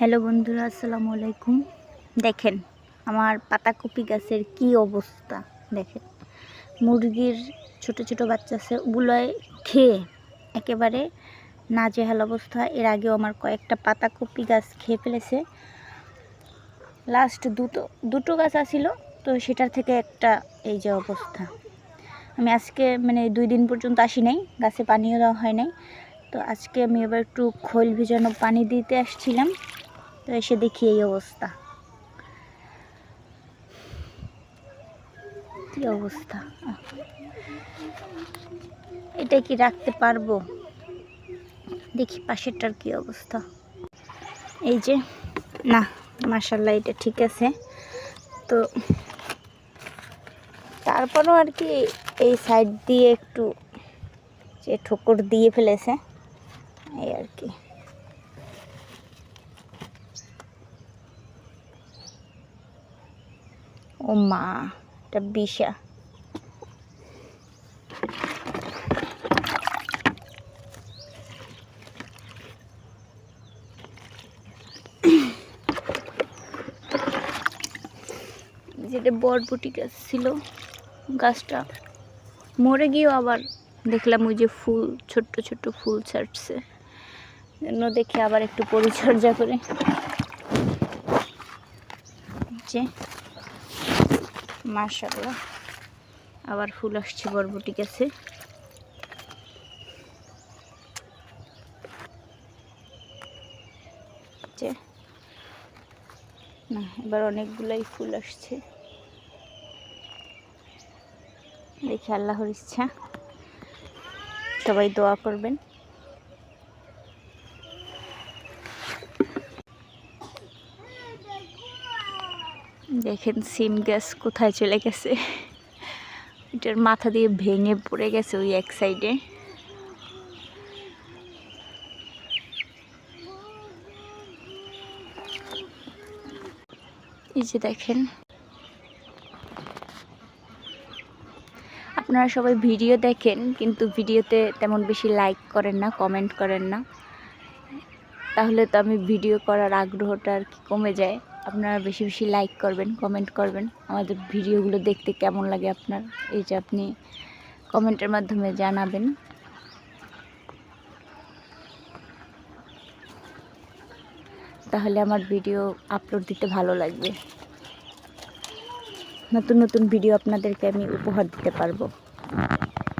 Hello বন্ধুরা, আসসালামু আলাইকুম। দেখেন আমার পাতাকপি গাছের কি অবস্থা। দেখেন মুরগির ছোট ছোট বাচ্চা আছে, ওগুলোয় খেয়ে একেবারে নাজেহাল অবস্থা। এর আগেও আমার কয়েকটা পাতাকপি গাছ খেয়ে ফেলেছে। লাস্ট দুটো গাছ আসিল, তো সেটার থেকে একটা এই যে অবস্থা। আমি আজকে 2 দিন পর্যন্ত আসি নাই, গাছে পানিও দেওয়া হয় নাই। তো আজকে আমি এবার একটু খোল ভিজানো পানি দিতে আসছিলাম, তো এসে দেখি এই অবস্থা। কি অবস্থা, এটা কি রাখতে পারবো? দেখি পাশেরটার কি অবস্থা। এই যে না, মাশাআল্লাহ এটা ঠিক আছে। তো তারপরও আর কি এই সাইড দিয়ে একটু যে ঠোকর দিয়ে ফেলেছে, এই আর কি। ও মা, এটা বিষা। যেটা বরবটি গাছ ছিল, গাছটা মরে গিয়েও আবার দেখলাম ওই যে ফুল, ছোট্ট ছোট্ট ফুল ছাড়ছে। জন্য দেখে আবার একটু পরিচর্যা করে যে মাশাআল্লাহ আবার ফুল আসছে বরবটি গাছে। যে না, এবার অনেকগুলাই ফুল আসছে। দেখি আল্লাহর ইচ্ছা, সবাই দোয়া করবেন। দেখেন সিম গাছ কোথায় চলে গেছে, এটার মাথা দিয়ে ভেঙে পড়ে গেছে ওই এক সাইডে। এই যে দেখেন, আপনারা সবাই ভিডিও দেখেন কিন্তু ভিডিওতে তেমন বেশি লাইক করেন না, কমেন্ট করেন না। তাহলে তো আমি ভিডিও করার আগ্রহটা আর কি কমে যায়। আপনারা বেশি বেশি লাইক করবেন, কমেন্ট করবেন। আমাদের ভিডিওগুলো দেখতে কেমন লাগে আপনার, এই যে আপনি কমেন্টের মাধ্যমে জানাবেন। তাহলে আমার ভিডিও আপলোড দিতে ভালো লাগবে, নতুন নতুন ভিডিও আপনাদেরকে আমি উপহার দিতে পারবো।